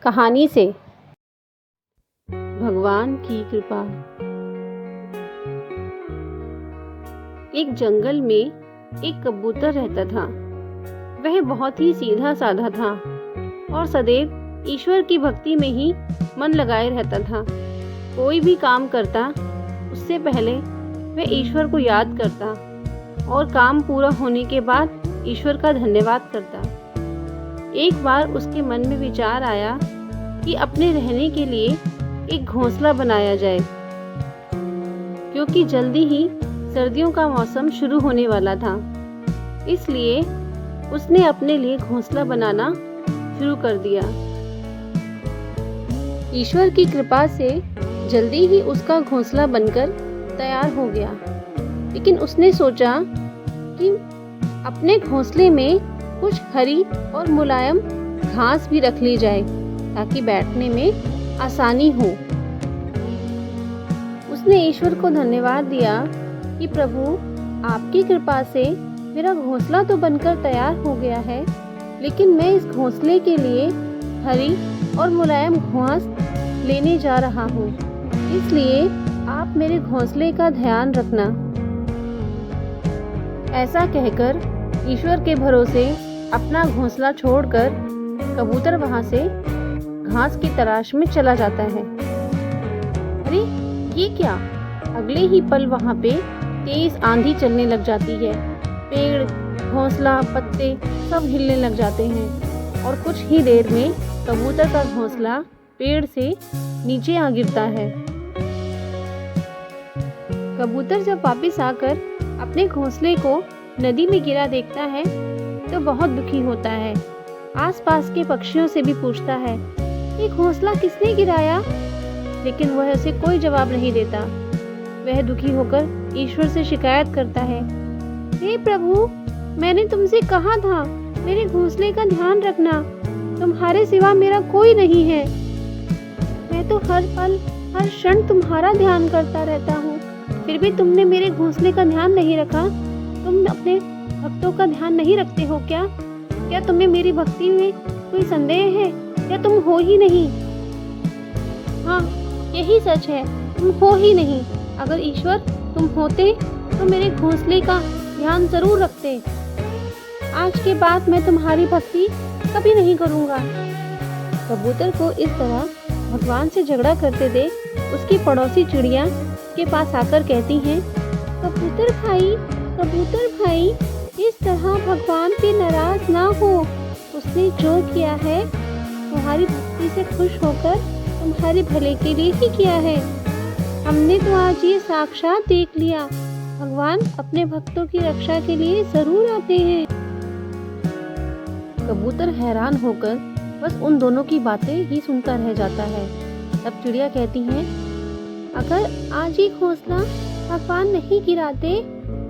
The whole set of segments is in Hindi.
कहानी से भगवान की कृपा। एक जंगल में एक कबूतर रहता था। वह बहुत ही सीधा साधा था और सदैव ईश्वर की भक्ति में ही मन लगाए रहता था। कोई भी काम करता उससे पहले वह ईश्वर को याद करता और काम पूरा होने के बाद ईश्वर का धन्यवाद करता। एक बार उसके मन में विचार आया कि अपने रहने के लिए एक घोंसला बनाया जाए, क्योंकि जल्दी ही सर्दियों का मौसम शुरू होने वाला था। इसलिए उसने अपने लिए घोंसला बनाना शुरू कर दिया। ईश्वर की कृपा से जल्दी ही उसका घोंसला बनकर तैयार हो गया। लेकिन उसने सोचा कि अपने घोंसले में कुछ हरी और मुलायम घास भी रख ली जाए ताकि बैठने में आसानी हो। उसने ईश्वर को धन्यवाद दिया कि प्रभु, आपकी कृपा से मेरा घोंसला तो बनकर तैयार हो गया है, लेकिन मैं इस घोंसले के लिए हरी और मुलायम घास लेने जा रहा हूँ। इसलिए आप मेरे घोंसले का ध्यान रखना। ऐसा कहकर ईश्वर के भरोसे अपना घोंसला छोड़कर कबूतर वहां से घास की तलाश में चला जाता है। अरे ये क्या! अगले ही पल वहां पे तेज आंधी चलने लग जाती है। पेड़, घोंसला, पत्ते सब हिलने लग जाते हैं और कुछ ही देर में कबूतर का घोंसला पेड़ से नीचे आ गिरता है। कबूतर जब वापस आकर अपने घोंसले को नदी में गिरा देखता है तो बहुत दुखी होता है। आसपास के पक्षियों से भी पूछता है, ये घोंसला किसने गिराया? लेकिन वह उसे कोई जवाब नहीं देता। वह दुखी होकर ईश्वर से शिकायत करता है, हे प्रभु, मैंने तुमसे कहा था मेरे घोंसले का ध्यान रखना। तुम्हारे सिवा मेरा कोई नहीं है। मैं तो हर पल हर क्षण तुम्हारा ध्यान करता रहता हूँ, फिर भी तुमने मेरे घोंसले का ध्यान नहीं रखा। तुम अपने भक्तों का ध्यान नहीं रखते हो क्या? क्या तुम्हें मेरी भक्ति में कोई संदेह है या तुम हो ही नहीं? हाँ, यही सच है, तुम हो ही नहीं। अगर ईश्वर तुम होते तो मेरे घोंसले का ध्यान जरूर रखते। आज के बाद मैं तुम्हारी भक्ति कभी नहीं करूँगा। कबूतर को इस तरह भगवान से झगड़ा करते देख उसकी पड़ोसी चिड़िया के पास आकर कहती हैं, कबूतर भाई, इस तरह भगवान पे नाराज ना हो। उसने जो किया है तुम्हारी भक्ति से खुश होकर तुम्हारे भले के लिए ही किया है। हमने तो आज ये साक्षात देख लिया, भगवान अपने भक्तों की रक्षा के लिए जरूर आते हैं। कबूतर हैरान होकर बस उन दोनों की बातें ही सुनता रह जाता है। तब चिड़िया कहती हैं, अगर आज ही घोंसला भगवान नहीं गिराते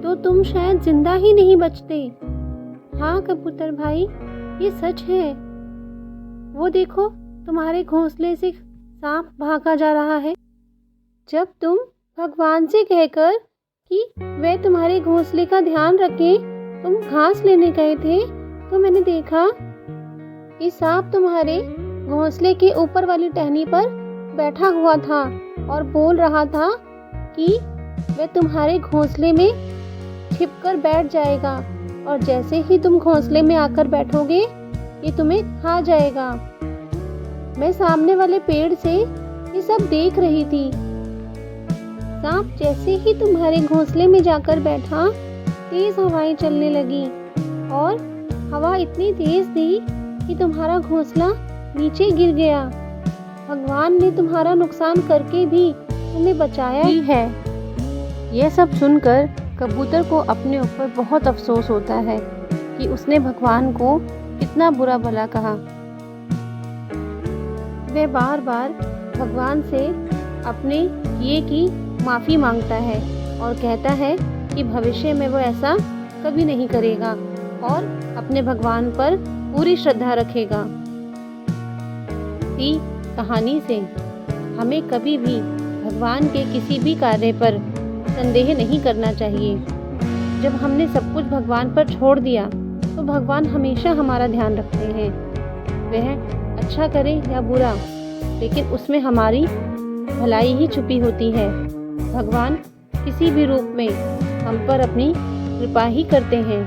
तो तुम शायद जिंदा ही नहीं बचते। हाँ कबूतर भाई, ये सच है। वो देखो, तुम्हारे घोंसले से सांप भागा जा रहा है। जब तुम भगवान से कहकर कि वे तुम्हारे घोंसले का ध्यान रखें, तुम घास लेने गए थे, तो मैंने देखा कि सांप तुम्हारे घोंसले के ऊपर वाली टहनी पर बैठा हुआ था और बोल रहा था कि वह तुम्हारे घोंसले में छिपकर बैठ जाएगा और जैसे ही तुम घोंसले में आकर बैठोगे ये तुम्हें खा जाएगा। मैं सामने वाले पेड़ से ये सब देख रही थी। सांप जैसे ही तुम्हारे घोंसले में जाकर बैठा, तेज हवाएं चलने लगी और हवा इतनी तेज थी कि तुम्हारा घोंसला नीचे गिर गया। भगवान ने तुम्हारा नुकसान करके भी तुम्हें बचाया ही है। यह सब सुनकर कबूतर को अपने ऊपर बहुत अफसोस होता है कि उसने भगवान को कितना बुरा भला कहा। वह बार बार भगवान से अपने किए की माफ़ी मांगता है और कहता है कि भविष्य में वो ऐसा कभी नहीं करेगा और अपने भगवान पर पूरी श्रद्धा रखेगा। इस कहानी से हमें कभी भी भगवान के किसी भी कार्य पर संदेह नहीं करना चाहिए। जब हमने सब कुछ भगवान पर छोड़ दिया तो भगवान हमेशा हमारा ध्यान रखते हैं। वह अच्छा करे या बुरा, लेकिन उसमें हमारी भलाई ही छुपी होती है। भगवान किसी भी रूप में हम पर अपनी कृपा ही करते हैं।